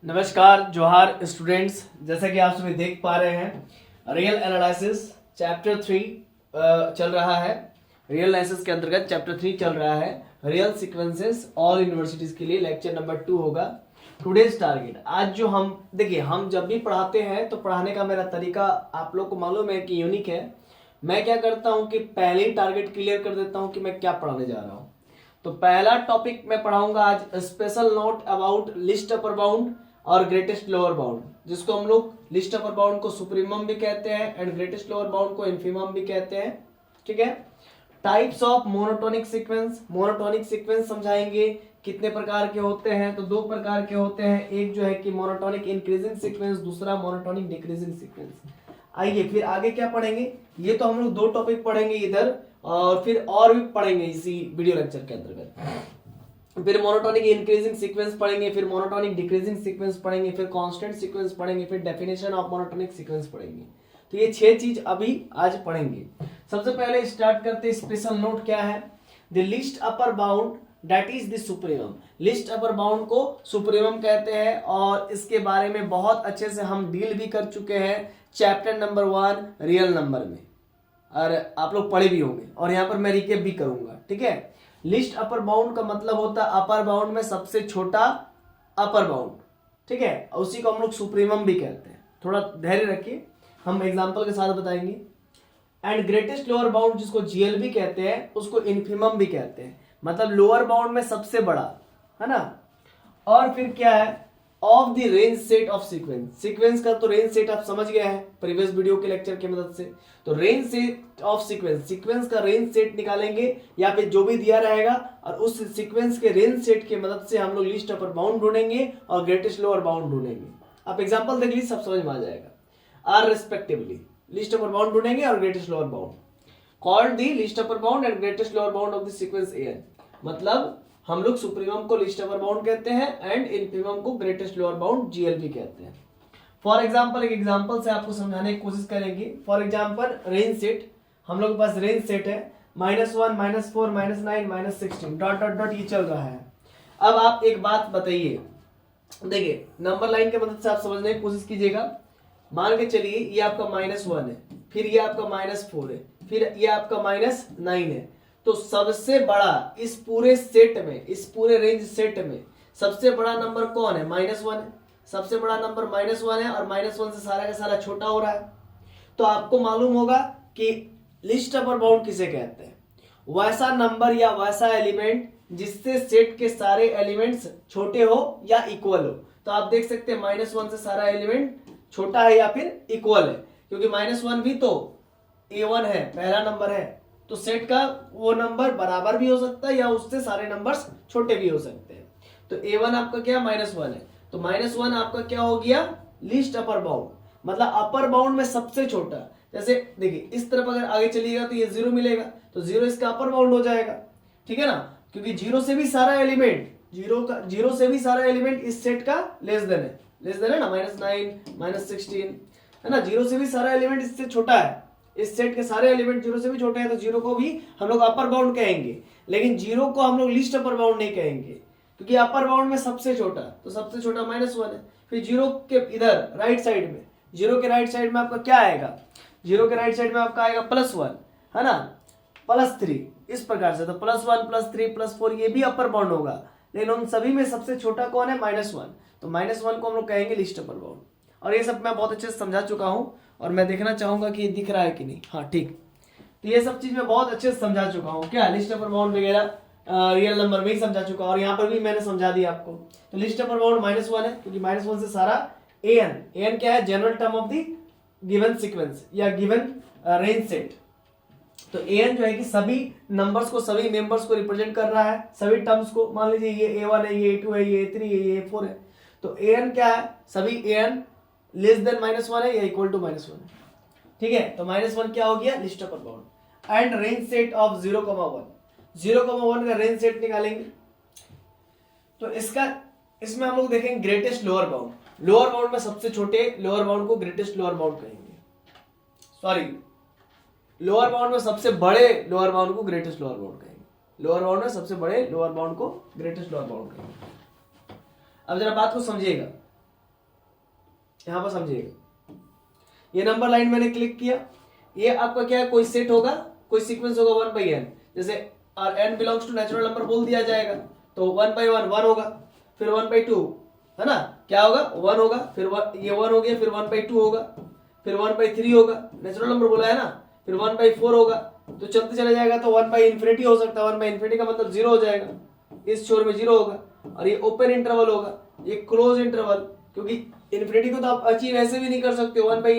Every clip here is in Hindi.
नमस्कार जोहार स्टूडेंट्स। जैसा कि आप सभी देख पा रहे हैं रियल एनालिसिस चैप्टर 3 चल रहा है। रियल एनालिसिस के अंतर्गत चैप्टर 3 चल रहा है। रियल सीक्वेंसेस ऑल यूनिवर्सिटीज के लिए लेक्चर नंबर 2 होगा। टुडेज टारगेट, आज जो हम देखिए, हम जब भी पढ़ाते हैं तो पढ़ाने का मेरा तरीका आप लोग को मालूम है कि यूनिक है। मैं क्या करता हूं कि पहले ही टारगेट क्लियर कर देता हूं कि मैं क्या पढ़ाने जा रहा हूं। तो पहला टॉपिक मैं पढ़ाऊंगा आज, special note about list upper bound और ग्रेटेस्ट लोअर बाउंड, जिसको हम लोग लिस्ट अपर बाउंड को सुप्रीमम भी कहते हैं एंड ग्रेटेस्ट लोअर बाउंड को इन्फीमम भी कहते हैं। ठीक है। Types of monotonic sequence, monotonic sequence समझाएंगे कितने प्रकार के होते हैं। तो दो प्रकार के होते हैं, एक जो है कि मोनोटोनिक इंक्रीजिंग सीक्वेंस, दूसरा मोनोटोनिक डिक्रीजिंग सीक्वेंस। आइए फिर आगे क्या पढ़ेंगे, ये तो हम लोग दो टॉपिक पढ़ेंगे इधर, और फिर और भी पढ़ेंगे इसी वीडियो लेक्चर के अंतर्गत। फिर मोनोटोनिक इंक्रीजिंग सीक्वेंस पढ़ेंगे, फिर मोनोटोनिक डिक्रीजिंग सीक्वेंस पढ़ेंगे, फिर कांस्टेंट सीक्वेंस पढ़ेंगे, फिर डेफिनेशन ऑफ मोनोटोनिक सीक्वेंस पढ़ेंगे। तो ये 6 चीज अभी आज पढ़ेंगे। सबसे पहले स्टार्ट करते हैं, स्पेशल नोट क्या है। The least upper bound that is the supremum. List upper bound को सुप्रीमम कहते हैं और इसके बारे में बहुत अच्छे से हम डील भी कर चुके हैं चैप्टर नंबर 1 रियल नंबर में, और आप लोग पढ़े भी होंगे, और यहाँ पर मैं रिकेप भी करूंगा। ठीक है। लिस्ट अपर बाउंड का मतलब होता है अपर बाउंड में सबसे छोटा अपर बाउंड। ठीक है। और उसी को हम लोग सुप्रीमम भी कहते हैं। थोड़ा धैर्य रखिए, हम एग्जांपल के साथ बताएंगे। एंड ग्रेटेस्ट लोअर बाउंड, जिसको जीएल भी कहते हैं, उसको इन्फीमम भी कहते हैं, मतलब लोअर बाउंड में सबसे बड़ा, है ना। और फिर क्या है, of the range set of sequence. Sequence का तो रेंज सेट आप समझ गए हैं प्रीवियस वीडियो के लेक्चर की मदद से। तो range set of sequence, sequence का रेंज सेट निकालेंगे या फिर जो भी दिया रहेगा, और उस सीक्वेंस के रेंज सेट की मदद से हम लोग लिस्ट अपर बाउंड ढूंढेंगे और ग्रेटेस्ट लोअर बाउंड ढूंढेंगे। आप एग्जांपल देख लीजिए, सब समझ में आ जाएगा। Are respectively least upper bound ढूंढेंगे और greatest lower bound. Called the least upper bound and greatest lower bound of the sequence n, मतलब हम लोग सुप्रीमम को लिस्ट अपर बाउंड कहते हैं एंड इन्फीमम को ग्रेटेस्ट लोअर बाउंड जीएल भी कहते हैं। फॉर एग्जांपल, एक एग्जांपल से आपको समझाने की कोशिश करेंगे। फॉर एग्जांपल रेंज सेट, हम लोग के पास रेंज सेट है -1 -4 -9 -16 डॉट डॉट डॉट, ये चल रहा है। अब आप एक बात बताइए, देखिए नंबर लाइन की मदद से आप समझने की कोशिश कीजिएगा। मान के चलिए ये आपका -1 है, फिर ये आपका -4 है, फिर ये आपका -9 है। तो सबसे बड़ा इस पूरे सेट में, इस पूरे रेंज सेट में सबसे बड़ा नंबर कौन है? -1 है। सबसे बड़ा नंबर -1 है और -1 से सारा का सारा छोटा हो रहा है। तो आपको मालूम होगा कि लिस्ट अपर बाउंड किसे कहते हैं। वैसा नंबर या वैसा एलिमेंट जिससे सेट के सारे एलिमेंट्स छोटे हो या इक्वल हो। तो आप देख सकते हैं -1 से सारा एलिमेंट छोटा है या फिर इक्वल है, क्योंकि -1 भी तो A1 है, पहला नंबर है। तो सेट का वो नंबर बराबर भी हो सकता है या उससे सारे नंबर्स छोटे भी हो सकते हैं। तो A1 आपका क्या -1 है, तो -1 आपका क्या हो गया? लिस्ट अपर बाउंड, मतलब अपर बाउंड में सबसे छोटा। जैसे देखिए इस तरफ अगर आगे चलिएगा तो ये 0 मिलेगा, तो 0 इसका अपर बाउंड हो जाएगा। ठीक है ना, क्योंकि 0 से भी सारा एलिमेंट, 0 से भी सारा एलिमेंट इस सेट का लेस देन है, ना -9 -16, है ना। 0 से भी सारा एलिमेंट इससे छोटा है, इस सेट के सारे एलिमेंट 0 से भी छोटे हैं, तो 0 को भी हम लोग अपर बाउंड कहेंगे। लेकिन 0 को हम लोग लिस्ट अपर बाउंड नहीं कहेंगे, क्योंकि अपर बाउंड में सबसे छोटा, तो सबसे छोटा -1 है। फिर 0 के इधर राइट साइड में, 0 के राइट साइड में आपका क्या आएगा? 0 के राइट साइड में आपका आएगा +1, है ना, +3, इस प्रकार से। तो +1 +3 +4 ये भी अपर बाउंड होगा, लेकिन उन सभी में सबसे छोटा कौन है? -1। तो -1 को हम लोग कहेंगे लिस्ट अपर बाउंड। और ये सब मैं बहुत अच्छे से समझा चुका हूँ, और मैं देखना चाहूंगा कि ये दिख रहा है कि नहीं। हाँ ठीक, तो ये सब चीज मैं बहुत अच्छे से समझा चुका हूँ, क्या लिस्ट अपर बाउंड वगैरह रियल नंबर में ही समझा चुका हूँ, और यहाँ पर भी मैंने समझा दिया आपको। तो लिस्ट अपर बाउंड -1 है, क्योंकि -1 से सारा an क्या है? General term of the given sequence या गिवन रेंज सेट। तो an जो है कि सभी नंबर्स को, सभी मेंबर्स को रिप्रेजेंट कर रहा है, सभी टर्म्स को। मान लीजिए ये A1 है, ये A2 है, ये A3 है, ये A4 है। तो an क्या है? सभी an लेस देन -1 है या इक्वल टू -1 है। ठीक है, तो -1 क्या हो गया? List upper bound. And range set of 0,1, 0,1 का रेंज सेट निकालेंगे। तो इसमें हम लोग देखेंगे greatest lower bound. Lower bound में सबसे छोटे लोअर बाउंड को ग्रेटेस्ट लोअर बाउंड कहेंगे। सॉरी, लोअर बाउंड में सबसे बड़े लोअर बाउंड को ग्रेटेस्ट लोअर बाउंड कहेंगे। लोअर बाउंड में सबसे बड़े लोअर बाउंड को ग्रेटेस्ट लोअर बाउंड कहेंगे। अब जरा बात को समझिएगा। यहाँ पर समझिएगा, ये नंबर लाइन मैंने क्लिक किया, ये आपका क्या है, कोई सेट होगा, कोई सीक्वेंस होगा 1/n, जैसे और n belongs to natural number बोल दिया जाएगा तो 1/1 1 होगा, फिर 1/2 है ना, क्या होगा 1 होगा, फिर ये 1 हो गया, फिर 1/2 होगा, फिर 1/3 होगा, नेचुरल नंबर बोला है ना, फिर 1/4 होगा, तो चलते चले जाएगा तो 1/∞ हो सकता है, 1/∞ का मतलब 0 हो जाएगा, इस छोर में 0 होगा, और ये ओपन इंटरवल होगा, ये क्लोज इंटरवल, क्योंकि इन्फिनिटी को तो आप अचीव ऐसे भी नहीं कर सकते हो, 1/∞,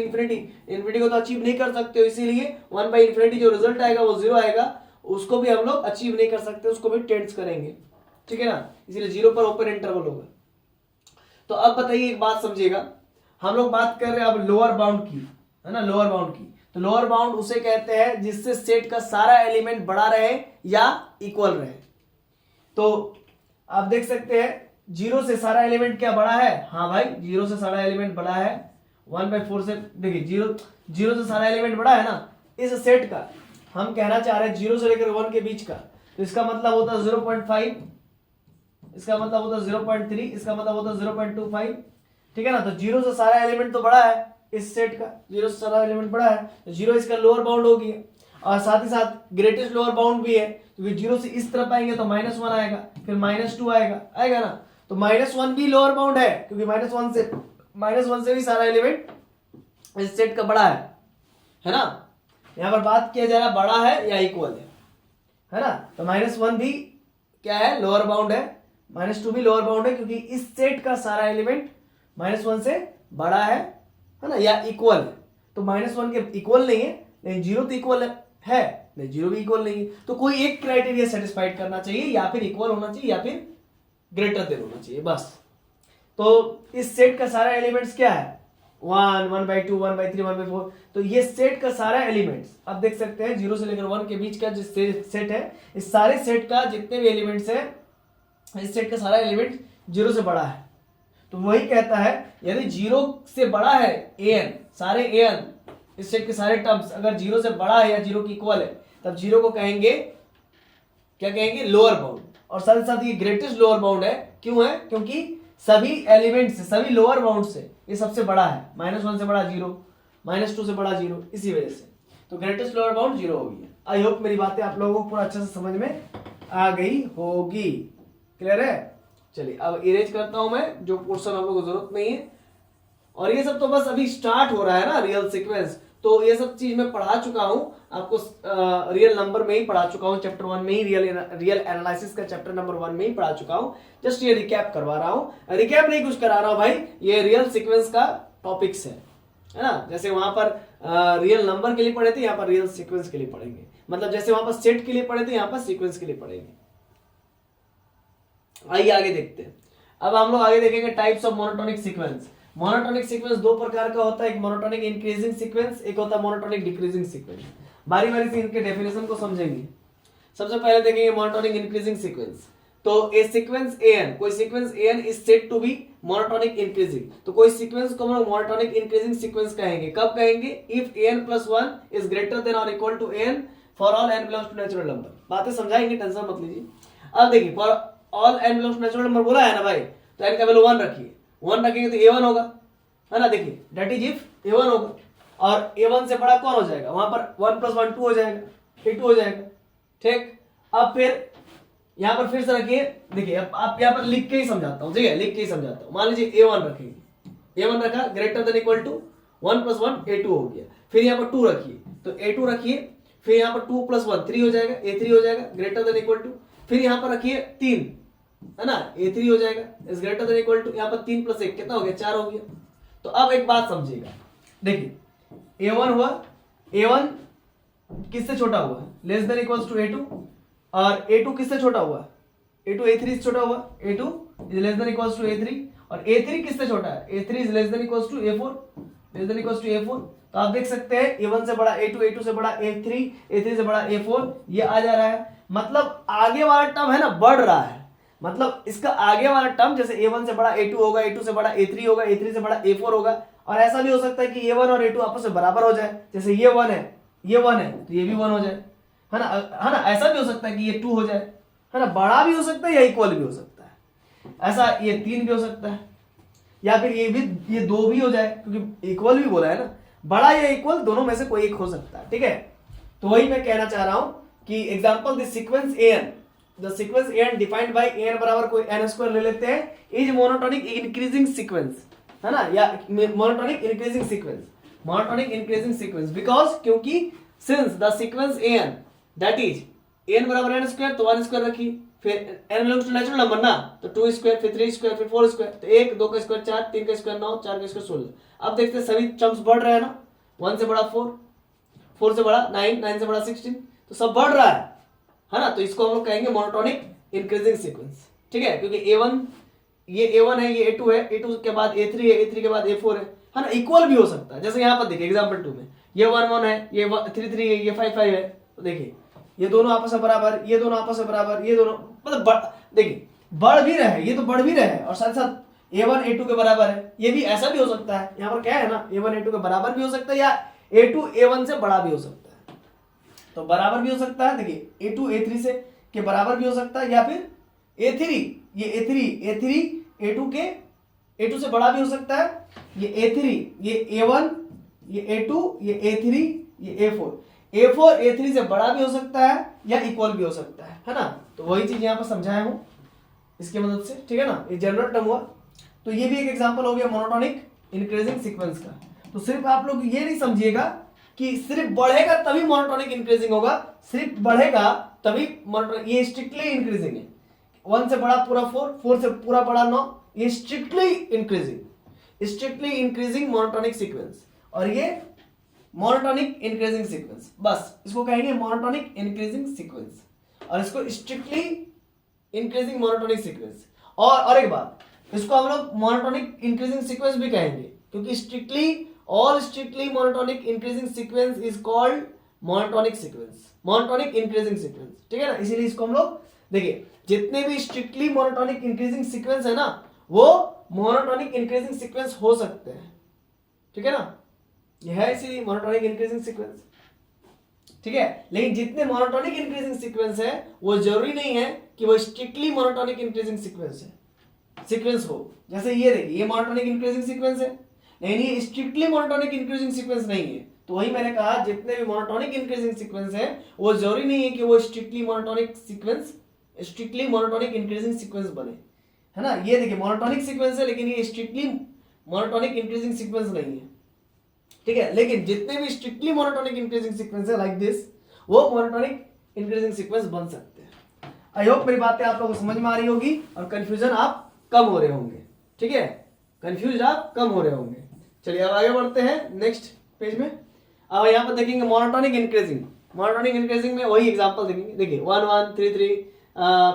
इन्फिनिटी को तो अचीव नहीं कर सकते हो, इसीलिए 1/∞ जो रिजल्ट आएगा वो 0 आएगा, उसको भी हम लोग अचीव नहीं कर सकते, उसको भी टेंस करेंगे, ठीक है ना, इसीलिए 0 पर ओपन इंटरवल होगा। तो अब बताइए एक बात समझिएगा, हम लोग बात कर रहे हैं अब लोअर बाउंड की, है ना, लोअर बाउंड की, तो लोअर बाउंड उसे कहते हैं जिससे सेट का सारा एलिमेंट बड़ा रहे या इक्वल रहे। तो आप देख सकते हैं 0 से सारा एलिमेंट क्या बड़ा है, हाँ भाई 0 से सारा एलिमेंट बड़ा है, 1/4 से, देखिए 0 से सारा एलिमेंट बड़ा है ना, इस सेट का हम कहना चाह रहे हैं 0 से लेकर 1 के बीच का, तो इसका मतलब होता है 0.5, इसका मतलब होता है 0.3, इसका मतलब होता है 0.25, ठीक है ना, तो 0 से सारा एलिमेंट तो बड़ा है इस सेट का, 0 से सारा एलिमेंट बड़ा है, तो 0 इसका लोअर बाउंड हो गया, और साथ ही साथ ग्रेटेस्ट लोअर बाउंड भी है, क्योंकि 0 से इस तरफ आएंगे तो -1 आएगा, फिर -2 आएगा ना, तो -1 भी लोअर बाउंड है, क्योंकि -1 से भी सारा एलिमेंट इस सेट का बड़ा है ना। यहाँ पर बात किया जा रहा है बड़ा है या इक्वल है ना, तो -1 भी क्या है, लोअर बाउंड है, -2 भी लोअर बाउंड है, क्योंकि इस सेट का सारा एलिमेंट -1 से बड़ा है ना, या इक्वल है, तो -1 के इक्वल नहीं है, लेकिन 0 तो इक्वल है नहीं, 0 भी इक्वल नहीं है, तो कोई एक क्राइटेरिया सेटिस्फाइड करना चाहिए, या फिर इक्वल होना चाहिए या फिर ग्रेटर देन होना चाहिए, बस। तो इस सेट का सारा एलिमेंट्स क्या है, 1, 1/2, 1/3, 1/4, तो ये सेट का सारा एलिमेंट्स आप देख सकते हैं 0 से लेकर 1 के बीच का जो सेट है, इस सारे सेट का जितने भी एलिमेंट्स है, इस सेट का सारा एलिमेंट 0 से बड़ा है, तो वही कहता है यदि 0 से बड़ा है an, सारे an इस सेट के सारे टर्म्स अगर 0 से बड़ा है या 0 की इक्वल है, तब 0 को कहेंगे, क्या कहेंगे, लोअर बाउंड, और साथ ही साथ ये ग्रेटेस्ट लोअर बाउंड है, क्यों है, क्योंकि सभी एलिमेंट से, सभी लोअर बाउंड से ये सबसे बड़ा है, -1 से बड़ा 0, -2 से बड़ा 0, इसी वजह से तो ग्रेटेस्ट लोअर बाउंड 0 होगी। आई होप मेरी बातें आप लोगों को पूरा अच्छे से समझ में आ गई होगी, क्लियर है। चलिए अब इरेज करता हूं मैं जो पोर्शन हम लोग को जरूरत नहीं है, और ये सब तो बस अभी स्टार्ट हो रहा है ना रियल सीक्वेंस, तो ये सब चीज मैं पढ़ा चुका हूं आपको, रियल नंबर में ही पढ़ा चुका हूं, चैप्टर 1 में ही, रियल एनालिसिस का चैप्टर नंबर 1 में ही पढ़ा चुका हूं, जस्ट ये रिकैप करवा रहा हूं, रिकैप नहीं कुछ करा रहा हूं भाई, ये रियल सीक्वेंस का टॉपिक्स है ना, जैसे वहां पर रियल नंबर के लिए पढ़े थे, यहाँ पर रियल सीक्वेंस के लिए पढ़ेंगे, मतलब जैसे वहां पर सेट के लिए पढ़े थे, यहाँ पर सीक्वेंस के लिए पढ़ेंगे। आइए आगे देखते हैं, अब हम लोग आगे देखेंगे types of monotonic sequence. Monotonic sequence दो प्रकार का होता है, एक मोनोटोनिक इंक्रीजिंग सीक्वेंस, एक होता है मोनोटोनिक डिक्रीजिंग सीक्वेंस। बारी बारी से इनके डेफिनेशन को समझेंगे। सबसे पहले देखेंगे मोनोटोनिक इंक्रीजिंग सीक्वेंस। तो ए सीक्वेंस an, कोई sequence an is said to be monotonic increasing, तो कोई सीक्वेंस को हम लोग मोनोटोनिक इंक्रीजिंग सीक्वेंस कहेंगे। कब कहेंगे? If an + 1 is greater than और equal to n for all n belongs to natural number. बातें समझाएंगे, टेंशन मत लीजिए। अब देखिए, for all n belongs to natural number बोला है ना भाई, तो n का वैल्यू 1 रखिए, 1 रखेंगे तो a1 होगा, है ना। देखिए दैट इज इफ a1 होगा, और a1 से बड़ा कौन हो जाएगा, वहां पर 1 + 1 2 हो जाएगा, a2 हो जाएगा, ठीक। अब फिर यहां पर फिर से रखिए, देखिए अब आप यहां पर लिख के ही समझाता हूं, ठीक है, लिख के ही समझाता हूं। मान लीजिए a1 रखेंगे, a1 रखा, greater than equal to 1 + 1 a2 हो गया। फिर यहां पर 2 रखिए, तो a2 रखिए, फिर यहां पर 2 + 1 3 हो जाएगा, a3 हो जाएगा, ग्रेटर देन इक्वल टू। फिर यहां पर रखिए 3, है ना, a3 हो जाएगा, is greater than equal to, यहां पर 3 + 1 कितना हो गया, 4 हो गया। तो अब एक बात समझिएगा, देखिए a1 हुआ, a1 किससे छोटा हुआ, less than equals to a2, और a2 किससे छोटा हुआ, a2 a3 से छोटा हुआ, a2 is less than equals to a3, और a3 किससे छोटा है, a3 is less than equals to a4, less than equals to a4। तो आप देख सकते हैं a1 से बड़ा a2, a2 से बड़ा a3, a3 से बड़ा a4, ये आ जा रहा है। मतलब आगे वाला टर्म है ना बढ़ रहा है, मतलब इसका आगे वाला टर्म जैसे a1 से बड़ा a2 होगा, a2 से बड़ा a3 होगा, a3 से बड़ा a4 होगा, और ऐसा भी हो सकता है कि a1 और a2 आपस में बराबर हो जाए, जैसे ये 1 है, ये 1 है तो ये भी 1 हो जाए, है ना। ऐसा भी हो सकता है कि ये 2 हो जाए, है ना, बड़ा भी हो सकता है या इक्वल भी हो सकता है, ऐसा ये 3 भी हो सकता है। या फिर ये दो भी हो जाए, क्योंकि इक्वल भी बोला है ना, बड़ा या इक्वल दोनों में से कोई एक हो सकता है, ठीक है। तो वही मैं कहना चाह रहा हूं कि example the sequence an defined by an बराबर कोई n स्क्वायर ले लेते हैं, इज मोनोटोनिक इंक्रीजिंग सीक्वेंस, है ना, या मोनोटोनिक इंक्रीजिंग सीक्वेंस बिकॉज, क्योंकि since the sequence an that is n बराबर n स्क्वायर, तो 1 स्क्वायर रखिए, फिर n belongs to natural number ना, तो 2 स्क्वायर, फिर 3 स्क्वायर, फिर 4 स्क्वायर, तो 1 2 का स्क्वायर 4, 3 का स्क्वायर 9, 4 का स्क्वायर 16। अब देखते हैं सभी टर्म्स बढ़ रहे हैं ना, 1 से बड़ा 4, 4 से बड़ा 9, 9 से बड़ा 16, तो सब बढ़ रहा है ना, तो इसको हम लोग कहेंगे मोनोटोनिक इंक्रीजिंग सीक्वेंस, ठीक है, क्योंकि a1 है, ये a2 है, a2 के बाद a3 है, a3 के बाद a4 है ना, इक्वल भी हो सकता है। जैसे यहाँ पर देखिए एग्जांपल 2 में ये 1 1 है, ये 3 3 है, ये 5 5 है, तो देखिए ये दोनों आपस में बराबर, ये दोनों आपस में बराबर, ये दोनों मतलब देखिए बढ़ भी रहे, ये तो बढ़ भी रहे और साथ साथ a1 a2 के बराबर है। ये भी ऐसा भी हो सकता है, यहाँ पर क्या है ना, a1 a2 के बराबर भी हो सकता है, या a2 a1 से बड़ा भी हो सकता है, तो बराबर भी हो सकता है। देखिए a2 a3 से के बराबर भी हो सकता है, या फिर a3 a2 से बड़ा भी हो सकता है, ये a3 ये a1 ये a2 ये a3 ये a4 a3 से बड़ा भी हो सकता है या इक्वल भी हो सकता है ना। तो वही चीज यहाँ पर समझाया हूं इसके मदद से, ठीक है ना, ये जनरल टर्म हुआ। तो ये भी एक एग्जांपल हो गया मोनोटोनिक इंक्रीजिंग सीक्वेंस का। तो सिर्फ आप लोग ये नहीं समझिएगा कि सिर्फ बढ़ेगा तभी मोनोटोनिक इंक्रीजिंग होगा, सिर्फ बढ़ेगा तभी मोनोटोनिक, ये स्ट्रिक्टली इंक्रीजिंग है। 1 से बड़ा पूरा 4, 4 से पूरा बड़ा 9, ये स्ट्रिक्टली इंक्रीजिंग मोनोटोनिक सीक्वेंस, और ये मोनोटोनिक इंक्रीजिंग सीक्वेंस, बस इसको कहेंगे मोनोटोनिक इंक्रीजिंग सीक्वेंस, और इसको स्ट्रिक्टली इंक्रीजिंग मोनोटोनिक सीक्वेंस। और एक बात, इसको हम लोग मोनोटोनिक इंक्रीजिंग सीक्वेंस भी कहेंगे, क्योंकि strictly monotonic increasing sequence is called monotonic increasing sequence, ठीक है ना। इसीलिए इसको हम लोग देखिए, जितने भी स्ट्रिक्टली मोनोटोनिक इंक्रीजिंग सीक्वेंस है ना, वो मोनोटोनिक इंक्रीजिंग सीक्वेंस हो सकते हैं, ठीक है ना, यह है इसीलिए मोनोटोनिक इंक्रीजिंग सीक्वेंस, ठीक है। लेकिन जितने मोनोटोनिक इंक्रीजिंग सीक्वेंस है वो जरूरी नहीं है कि वो स्ट्रिक्टली मोनोटोनिक इंक्रीजिंग सीक्वेंस हो। जैसे ये देखिए, ये मोनोटोनिक इंक्रीजिंग सीक्वेंस है, लेकिन ये स्ट्रिक्टली मोनोटोनिक इंक्रीजिंग सीक्वेंस नहीं है। तो वही मैंने कहा, जितने भी मोनोटोनिक इंक्रीजिंग सीक्वेंस है वो जरूरी नहीं है कि वो स्ट्रिक्टली मोनोटोनिक इंक्रीजिंग सीक्वेंस बने, है ना। ये देखिए मोनोटोनिक सीक्वेंस है, लेकिन ये स्ट्रिक्टली मोनोटोनिक इंक्रीजिंग सीक्वेंस नहीं है, ठीक है। लेकिन जितने भी स्ट्रिक्टली मोनोटोनिक इंक्रीजिंग सीक्वेंस है लाइक दिस, वो मोनोटोनिक इंक्रीजिंग सीक्वेंस बन सकते हैं। आई होप मेरी बातें आप लोगों को समझ में आ रही होगी और कंफ्यूजन आप कम हो रहे होंगे, ठीक है, कंफ्यूज आप कम हो रहे होंगे। चलिए अब आगे बढ़ते हैं नेक्स्ट पेज में। अब यहाँ पर देखेंगे मोनोटोनिक इंक्रीजिंग में वही एग्जांपल देखेंगे। देखिए 1 1 3 3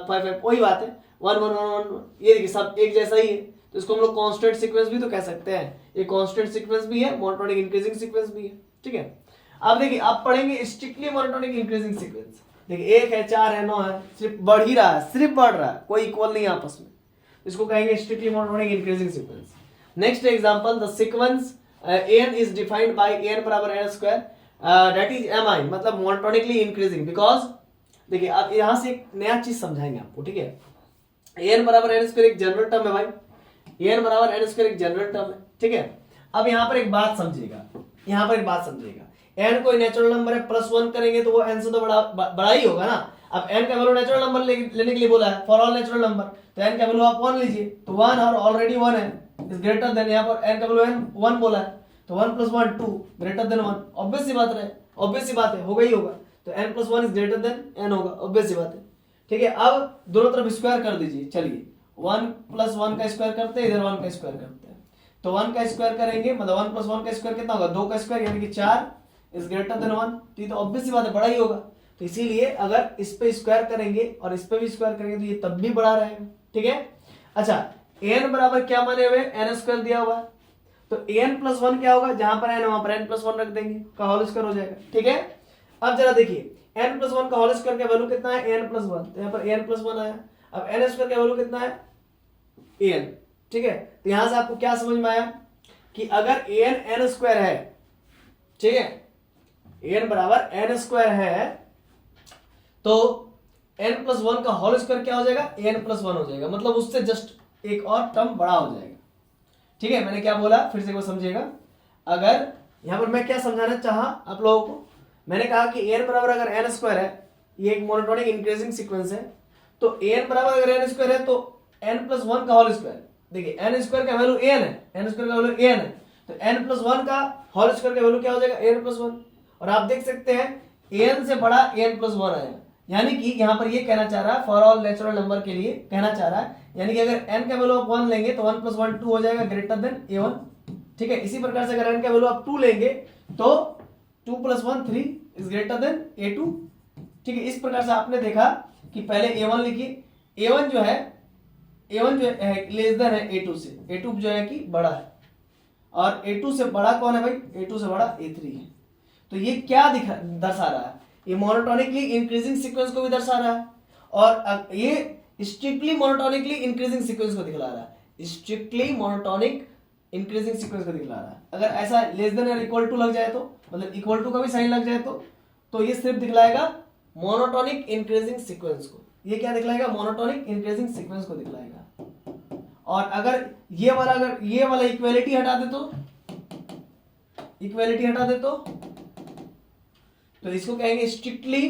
5 5 वही बात है, 1 1 1 1, ये देखिए सब एक जैसा ही है, तो इसको हम लोग कांस्टेंट सीक्वेंस भी तो कह सकते हैं। ये कांस्टेंट सीक्वेंस भी है, मोनोटोनिक इंक्रीजिंग सीक्वेंस भी है, ठीक है। अब देखिए, आप पढ़ेंगे स्ट्रिक्टली मोनोटोनिक इंक्रीजिंग सीक्वेंस। देखिए 1 है, 4 है, 9 है, सिर्फ बढ़ ही रहा है, सिर्फ बढ़ रहा है, कोई इक्वल नहीं आपस में, इसको कहेंगे strictly monotonic increasing sequence. Next example, the sequence an is defined by an बराबर n square, that is mi, मतलब मोनोटोनिकली इंक्रीजिंग, बिकॉज देखिए आप यहां से एक नया चीज समझाएंगे आपको, ठीक है। an बराबर n स्क्वायर एक जनरल टर्म है भाई, an बराबर n स्क्वायर एक जनरल टर्म है, ठीक है। अब यहाँ पर एक बात समझिएगा, n कोई नेचुरल नंबर है, +1 करेंगे तो वो n से तो बड़ा ही होगा ना। अब n का वैल्यू नेचुरल नंबर लेने के लिए बोला है, फॉर ऑल नेचुरल नंबर, तो n का वैल्यू आप 1 लीजिए, तो 1 और ऑलरेडी 1 है, इज ग्रेटर देन, यहाँ पर n का वैल्यू 1 बोला है, तो 1 + 1 2 ग्रेटर देन 1, ऑब्वियस सी बात है, होगा ही होगा, तो n + 1 is greater then n होगा, ऑब्वियस सी बात है, ठीक है। अब दोनों तरफ स्क्वायर कर दीजिए, चलिए 1 + 1 का स्क्वायर करते हैं, इधर 1 का स्क्वायर करते हैं, तो 1 का स्क्वायर करेंगे, मतलब 1 + 1 का स्क्वायर कितना होगा, 2 का स्क्वायर यानी कि 4 इज ग्रेटर देन 1, तो ये तो ऑब्वियस सी बात है, बड़ा ही होगा। तो इसीलिए अगर इस पे स्क्वायर करेंगे और इस पे भी स्क्वायर करेंगे तो ये तब भी बड़ा रहेगा, ठीक है। अच्छा, n बराबर क्या माने हुए, n स्क्वायर दिया हुआ है, तो n + 1 क्या होगा, जहां पर n है वहां पर n + 1 रख देंगे, का होल स्क्वायर हो जाएगा, ठीक है। अब जरा देखिए, n + 1 का होल स्क्वायर का वैल्यू कितना है, n + 1, तो यहाँ पर n + 1 आया। अब n स्क्वायर का वैल्यू कितना है, n, ठीक है। तो यहां से आपको क्या समझ में आया कि अगर n स्क्वायर है, ठीक है, n बराबर n स्क्वायर है, तो n + 1 का होल स्क्वायर क्या हो जाएगा, n + 1 हो जाएगा, मतलब उससे जस्ट एक और टर्म बड़ा हो जाएगा, ठीक है, मैंने क्या बोला फिर से वो समझिएगा। अगर यहाँ पर मैं क्या समझाना चाहा आप लोगों को, मैंने कहा कि एन बराबर अगर एन स्क्वायर है, ये एक मोनोटोनिक इंक्रीजिंग सीक्वेंस है, तो एन बराबर अगर एन स्क्वायर है तो एन प्लस वन का होल स्क्वायर, देखिए एन स्क्वायर का वैल्यू एन है, एन स्क्वायर का वैल्यू एन है, तो एन प्लस वन का होल स्क्वायर का वैल्यू क्या हो जाएगा, एन प्लस वन। और आप देख सकते हैं एन से बड़ा एन प्लस वन आएगा, यानी कि यहाँ पर ये कहना चाह रहा है फॉर ऑल नेचुरल नंबर के लिए कहना चाह रहा है, यानी कि अगर n का वैल्यू आप 1 लेंगे तो 1 प्लस 1 2 हो जाएगा ग्रेटर देन a1। ठीक है, इसी प्रकार से अगर n का वैल्यू आप 2 लेंगे तो 2 plus 1 3 is greater then a2। ठीक है, इस प्रकार से आपने देखा कि पहले a1 लिखिए, a1 जो है लेस देन है a2 से, a2 जो है कि बड़ा है, और a2 से बड़ा कौन है भाई, a2 से बड़ा a3 है। तो ये क्या दर्शा रहा है, ये मोनोटोनिकली इंक्रीजिंग सीक्वेंस को भी दर्शा रहा है, और ये स्ट्रिक्टली मोनोटोनिकली इंक्रीजिंग सीक्वेंस को दिखला रहा है, स्ट्रिक्टली मोनोटोनिक इंक्रीजिंग सीक्वेंस को दिखला रहा है। अगर ऐसा लेस देन और इक्वल टू लग जाए तो, मतलब इक्वल टू का भी साइन लग जाए तो ये सिर्फ दिखलाएगा मोनोटोनिक इंक्रीजिंग सीक्वेंस को। ये क्या दिखलाएगा, मोनोटोनिक इंक्रीजिंग सीक्वेंस को दिखलाएगा। और अगर ये वाला इक्वेलिटी हटा दे तो, इक्वेलिटी हटा दे तो इसको कहेंगे strictly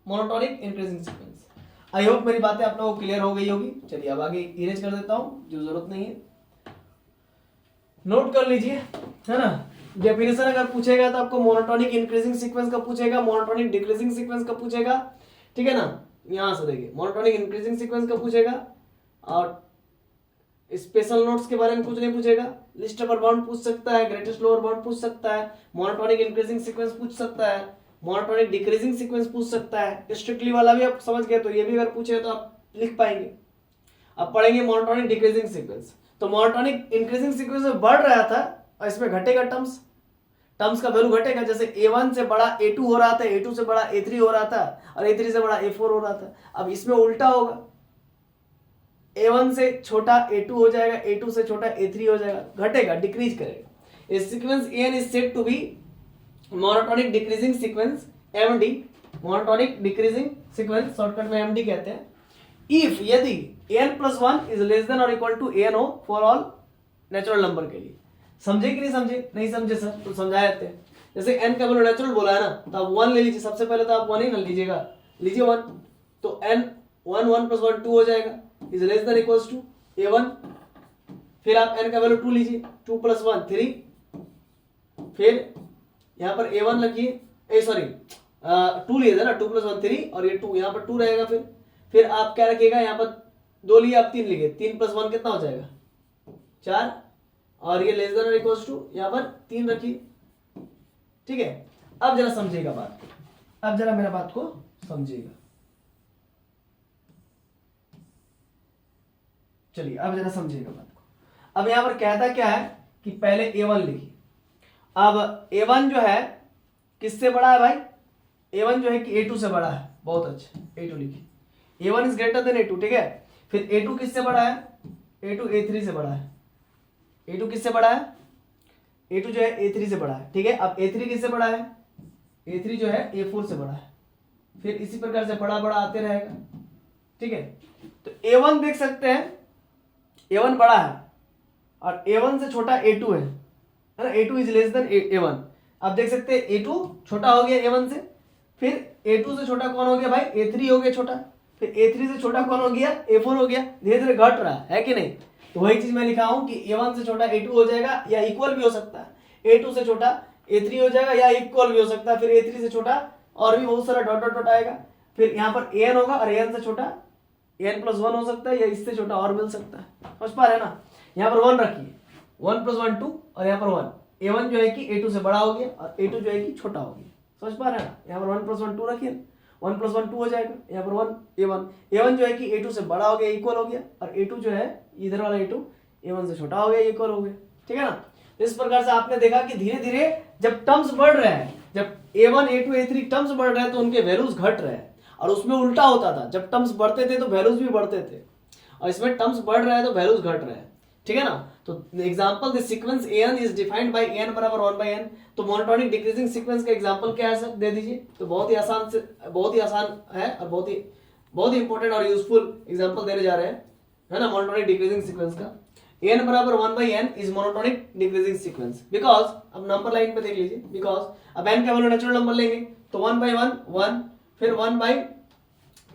monotonic increasing sequence. I hope मेरी बातें आप लोगों को क्लियर हो गई होगी। चलिए अब आगे इरेज कर देता हूं, जो जरूरत नहीं है, नोट कर लीजिए, है ना। डेफिनेशन अगर पूछेगा तो आपको मोनोटोनिक इंक्रीजिंग सीक्वेंस का पूछेगा, मोनोटोनिक डिक्रीजिंग सीक्वेंस का पूछेगा, ठीक है ना। यहां से देखिए मोनोटोनिक इंक्रीजिंग सीक्वेंस का पूछेगा, और स्पेशल नोट्स के बारे में कुछ नहीं पूछेगा। लिस्ट अपर बाउंड पूछ सकता है, ग्रेटेस्ट लोअर बाउंड पूछ सकता है, मोनोटोनिक इंक्रीजिंग सीक्वेंस पूछ सकता है, मोनोटोनिक डिक्रीजिंग सीक्वेंस पूछ सकता है। स्ट्रिक्टली वाला भी आप समझ गए, तो ये भी अगर पूछे तो आप लिख पाएंगे। अब पढ़ेंगे मोनोटोनिक डिक्रीजिंग सीक्वेंस। तो मोनोटोनिक इंक्रीजिंग सीक्वेंस में बढ़ रहा था और इसमें घटेगा टर्म्स का वैल्यू घटेगा। जैसे a1 से बड़ा a2 हो रहा था, a2 से बड़ा a3 हो रहा था, और a3 से बड़ा a4 हो रहा था। अब इसमें उल्टा होगा, a1 से छोटा a2 हो जाएगा, a2 से छोटा a3 हो जाएगा, घटेगा, डिक्रीज करेगा। इस sequence an is said to be monotonic decreasing sequence, MD, monotonic decreasing sequence, shortcut में MD कहते हैं। इफ यदि n plus 1 is less than और इक्वल टू an हो फॉर ऑल नेचुरल नंबर के लिए। समझे कि नहीं समझे? नहीं समझे सर तो समझा देते हैं। जैसे n का वैल्यू नेचुरल बोला है ना, तो आप 1 ले लीजिए, सबसे पहले तो आप 1 ही ना लीजिएगा, लीजिए 1, तो n 1 प्लस 1 2 हो जाएगा, is less than equals to a1। फिर आप n का वैल्यू 2 लीजिए, 2 प्लस 1 3, फिर यहाँ पर a1 रखिए, सॉरी 2 लिए थे ना, 2 प्लस 1 3, और ये 2 यहाँ पर 2 रहेगा। फिर आप क्या रखिएगा, यहाँ पर 2 लिए, आप 3 लिखे, 3 प्लस 1 कितना हो जाएगा 4, और ये लेस देन और इक्वल्स टू यहाँ पर 3 रखिए, ठीक है। अब जरा समझिएगा बात को, अब जरा मेरा बात को समझिएगा। चलिए अब जरा समझिएगा बात को। अब यहाँ पर कहता क्या है कि पहले a1 लिखिए। अब a1 जो है किससे बड़ा है भाई, a1 जो है कि a2 से बड़ा है, बहुत अच्छा, a2 लिखिए, a1 is greater then a2, ठीक है। फिर a2 किससे बड़ा है, a2 a3 से बड़ा है, a2 किससे बड़ा है, a2 जो है a3 से बड़ा है, ठीक है। अब a3 किससे बड़ा है, a3 जो है a4 से बड़ा है, फिर इसी प्रकार से बड़ा बड़ा आते रहेगा, ठीक है। तो a1 देख सकते हैं, a1 बड़ा है और a1 से छोटा a2 है ना, a2 is less then a1। आप देख सकते हैं a2 छोटा हो गया a1 से, फिर a2 से छोटा कौन हो गया भाई, a3 हो गया छोटा, फिर a3 से छोटा कौन हो गया, a4 हो गया, धीरे धीरे घट रहा है कि नहीं। तो वही चीज मैं लिखा हूं कि a1 से छोटा a2 हो जाएगा, या इक्वल भी हो सकता है, a2 से छोटा a3 हो जाएगा, या इक्वल भी हो सकता है, फिर a3 से छोटा और भी बहुत सारा डॉट डॉट डॉट आएगा, फिर यहाँ पर an होगा, और an से छोटा n प्लस 1 हो सकता है, या इससे छोटा और मिल सकता है, समझ पा रहे हैं ना। यहाँ पर 1 रखिए, 1 प्लस 1 2, और यहाँ पर 1, a1 जो है कि a2 से बड़ा हो गया और a2 जो है कि छोटा हो गया, समझ पा रहे हैं ना। यहाँ पर 1 प्लस 1 2 रखिए, 1 प्लस 1 2 हो जाएगा, यहाँ पर 1 a1 जो है कि a2 से बड़ा हो गया, इक्वल हो गया, और a2 जो है इधर वाला a2 a1 से छोटा हो गया, इक्वल हो गया, ठीक है ना। इस प्रकार से आपने देखा कि धीरे धीरे जब टर्म्स बढ़ रहे हैं, जब a1 a2 a3 टर्म्स बढ़ रहे हैं तो उनके वैल्यूज घट रहे हैं, और उसमें उल्टा होता था, जब टर्म्स बढ़ते थे तो वैल्यूज भी बढ़ते थे, और इसमें टर्म्स बढ़ रहे हैं तो वैल्यूज घट रहे हैं, ठीक है ना। तो example the sequence an is defined by n बराबर 1/n। तो मोनोटोनिक डिक्रीजिंग सीक्वेंस का एग्जांपल क्या है सर, दे दीजिए। तो बहुत ही आसान है, और बहुत ही इंपॉर्टेंट और यूजफुल एग्जांपल देने जा रहे हैं, है ना, मोनोटोनिक डिक्रीजिंग सीक्वेंस का। n बराबर 1/n is monotonic decreasing sequence because, अब नंबर लाइन पे देख लीजिए, बिकॉज अब n का वैल्यू नेचुरल नंबर लेंगे तो 1/1 1, फिर 1 बाई,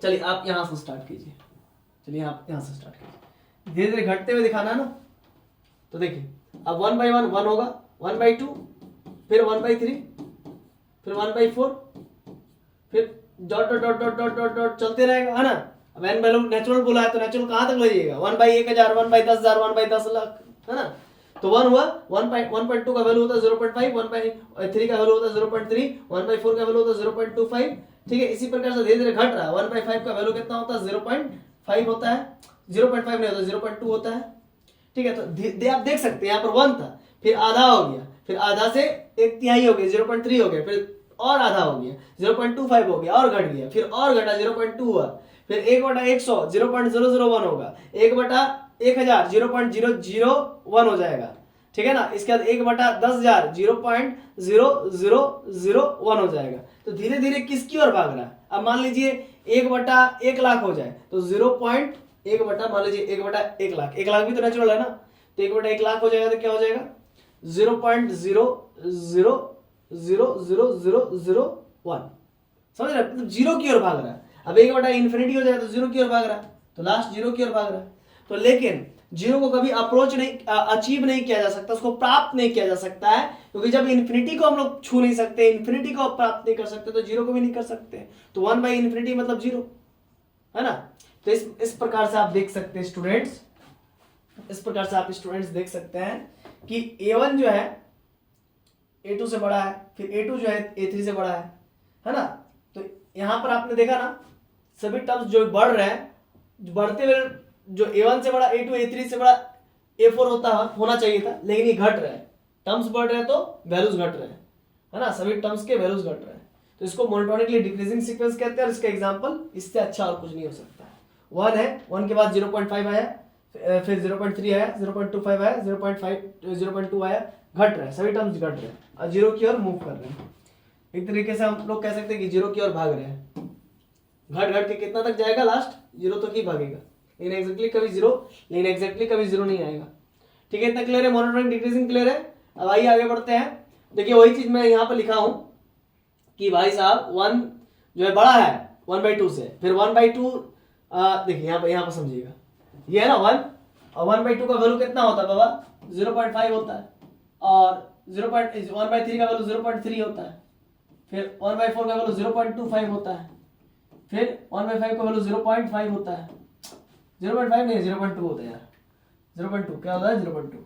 चलिए आप यहां से स्टार्ट कीजिए, चलिए आप यहां से स्टार्ट कीजिए, धीरे धीरे घटते हुए दिखाना ना। तो देखिए अब 1/1 1 होगा, 1/2, फिर 1/3, फिर 1/4, फिर dot dot dot dot dot dot dot चलते रहेगा, है ना। अब n वैल्यू नेचुरल बोला है तो नेचुरल कहां तक ले जाइएगा, 1/1000, 1/10,000, 1/10,00,000, है ना। तो 1 हुआ, 1.2 का वैल्यू होता है 0.5, 1/3 का वैल्यू होता है 0.3, 1/4 का वैल्यू होता है 0.25, ठीक है। इसी प्रकार से धीरे धीरे घट रहा है, 1/5 का वैल्यू कितना होता है 0.5 होता है, 0.5 नहीं होता 0.2 होता है, ठीक है। तो आप देख सकते हैं यहाँ पर 1 था, फिर आधा हो गया, फिर आधा से 1/3 हो गया 0.3 हो गया, फिर और आधा हो गया 0.25 हो गया, और घट गया, फिर और घटा 0.2 हुआ, फिर 1/100 0.001 होगा, 1/1000 0.001 हो जाएगा, ठीक है ना। इसके बाद 1/10,000 0.0001 हो जाएगा। तो धीरे धीरे किसकी ओर भाग रहा है, अब मान लीजिए 1/1,00,000 हो जाए तो 0.1 बटा, मान लीजिए 1/1,00,000, 1,00,000 भी तो नेचुरल है ना, तो 1/1,00,000 हो जाएगा तो क्या हो जाएगा 0.0000001, समझ रहे, मतलब जीरो की ओर भाग रहा है। अब 1/इंफिनिटी हो जाएगा तो जीरो की ओर भाग रहा है, तो लास्ट जीरो की ओर भाग रहा है। तो लेकिन जीरो को कभी अप्रोच नहीं, अचीव नहीं किया जा सकता, उसको प्राप्त नहीं किया जा सकता है, क्योंकि जब इन्फिनिटी को हम लोग छू नहीं सकते, इन्फिनिटी को प्राप्त नहीं कर सकते, तो जीरो को भी नहीं कर सकते। तो 1/इंफिनिटी मतलब जीरो, है ना। तो इस प्रकार से आप देख सकते हैं स्टूडेंट्स, इस प्रकार से आप स्टूडेंट्स देख सकते हैं कि A1 जो है A2 से बड़ा है, फिर A2 जो है A3 से बड़ा है ना। तो यहां पर आपने देखा ना सभी टर्म्स जो बढ़ रहे हैं, जो बढ़ते हुए जो A1 से बड़ा A2 A3 से बड़ा A4 होना चाहिए था, लेकिन ये घट रहा है, टर्म्स बढ़ रहे हैं तो वैल्यूज घट रहे हैं, है ना, सभी टर्म्स के वैल्यूज घट रहे हैं। तो इसको मोनोटोनिकली डिक्रीजिंग सीक्वेंस कहते हैं, और इसका एग्जांपल इससे अच्छा और कुछ नहीं हो सकता है। 1 है, 1 के बाद 0.5 आया, फिर 0.3 आया, 0.25 आया, 0.2 आया, घट रहा है, सभी टर्म्स घट रहे हैं और जीरो की ओर मूव कर रहे हैं। एक तरीके से हम लोग कह सकते हैं कि जीरो की ओर भाग रहे हैं, घट घट के कितना तक जाएगा, लास्ट जीरो तक ही भागेगा, लेकिन एग्जैक्टली कभी जीरो, लेकिन एग्जैक्टली कभी जीरो नहीं आएगा, ठीक है। इतना क्लियर है, मोनोटोनिक डिक्रीजिंग क्लियर है। अब आइए आगे बढ़ते हैं। देखिए वही चीज मैं यहाँ पर लिखा हूं कि भाई साहब 1 जो है बड़ा है 1/2 से, फिर 1/2, देखिए यहाँ पर समझिएगा, ये है ना 1, और 1/2 का वैल्यू कितना होता है बाबा 0.5 होता है, और 1/3 का वैल्यू 0.3 होता है, फिर 1/4 का वैल्यू 0.25 होता है, फिर 1/5 का वैल्यू 0.5 होता है, 0.5 नहीं 0.2 होता है यार, 0.2 क्या होता है 0.2।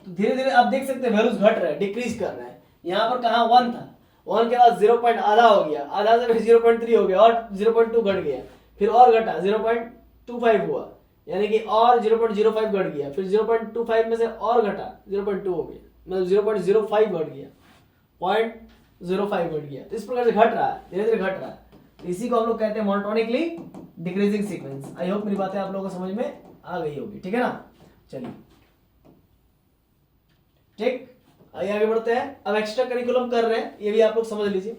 तो धीरे धीरे आप देख सकते हैं वैल्यूज घट रहे हैं, डिक्रीज कर रहे हैं। यहाँ पर कहा 1 था, 1 के बाद 0. आधा हो गया, आधा से फिर 0.3 हो गया, और 0.2 घट गया, फिर और घटा 0.25 हुआ, यानी कि और 0.05 घट गया, फिर 0.25 में से और घटा 0.2 हो गया, मतलब 0.05 घट गया, 0.05 घट गया। तो इस प्रकार से घट रहा है, धीरे धीरे घट रहा है। तो इसी को हम लोग कहते हैं monotonically decreasing sequence. I hope मेरी बातें आप लोगों को समझ में आ गई होगी, ठीक है ना। चलिए ठीक, आइए आगे बढ़ते हैं। अब एक्स्ट्रा करिकुलम कर रहे हैं, ये भी आप लोग समझ लीजिए।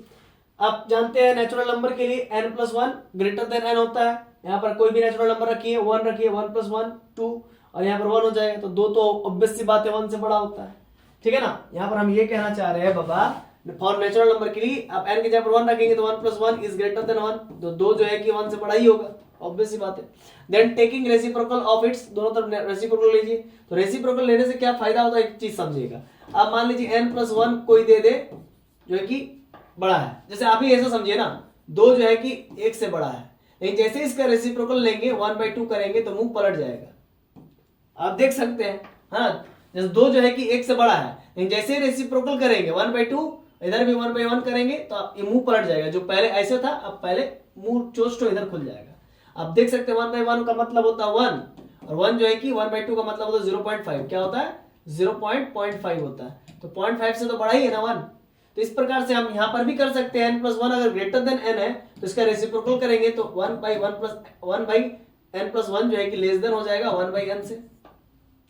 आप जानते हैं नेचुरल नंबर के लिए n+1 ग्रेटर देन n होता है। यहाँ पर कोई भी नेचुरल नंबर रखिए, 1 रखिए, 1 + 1 2, और यहाँ पर 1 हो जाएगा, तो 2 तो ऑब्वियस सी बात है 1 से बड़ा होता है, ठीक है ना। यहाँ पर हम ये कहना चाह रहे हैं बाबा, फॉर नेचुरल नंबर के लिए आप n के जगह पर 1 रखेंगे तो 1 + 1 इज ग्रेटर देन 1, तो 2 जो है कि 1 से बड़ा ही होगा, ऑब्वियस सी बात है। Then taking reciprocal of its, दोनों तरफ रेसिप्रोकल लीजिए। तो रेसिप्रोकल लेने से क्या फायदा होता है, एक चीज समझिएगा। आप मान लीजिए n+1 कोई दे दे जो है कि बड़ा है, जैसे आप ही ऐसा समझिए ना, 2 जो है कि 1 से बड़ा है, लेकिन जैसे इसका रेसिप्रोकल लेंगे 1/2 करेंगे तो मुंह पलट जाएगा, आप देख सकते हैं, हाँ। जैसे 2 जो है कि 1 से बड़ा है, लेकिन जैसे ही रेसिप्रोकल करेंगे 1/2, इधर भी 1/1 करेंगे तो ये मुंह पलट जाएगा, जो पहले ऐसे था अब पहले मुंह चोस्ट इधर खुल जाएगा। आप देख सकते हैं 1/1 का मतलब होता है 1, और 1 जो है कि 1/2 का मतलब होता है 0.5, क्या होता है 0.5 होता है, तो 0.5 से तो बड़ा ही है ना 1। तो इस प्रकार से हम यहाँ पर भी कर सकते हैं, n+1 अगर ग्रेटर देन n है तो इसका रेसिप्रोकल करेंगे तो 1/n+1 जो है कि लेस देन हो जाएगा 1/n से।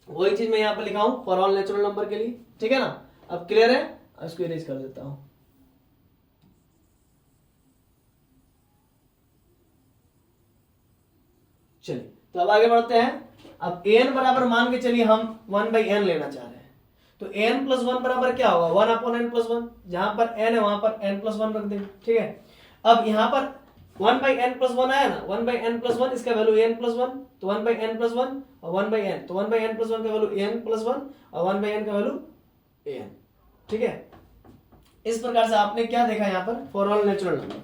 वही चीज मैं यहाँ पर लिखा हूं फॉर ऑल नेचुरल नंबर के लिए, ठीक है ना। अब क्लियर है, इसको इरेज कर देता हूं। चलिए तो अब आगे बढ़ते हैं। अब an बराबर मान के चलिए हम 1/n लेना चाह रहे हैं, तो n प्लस 1 बराबर क्या होगा 1/n प्लस 1, जहां पर n है वहां पर n प्लस 1 रख देंगे, ठीक है। अब यहाँ पर 1/n प्लस 1 आया ना, 1/n प्लस 1 इसका वैल्यू n प्लस 1, तो 1/n प्लस 1 और 1/n, तो 1/n प्लस 1 का वैल्यू n प्लस 1 और 1/n का वैल्यू an, ठीक है। इस प्रकार से आपने क्या देखा यहाँ पर फॉर ऑल नेचुरल नंबर।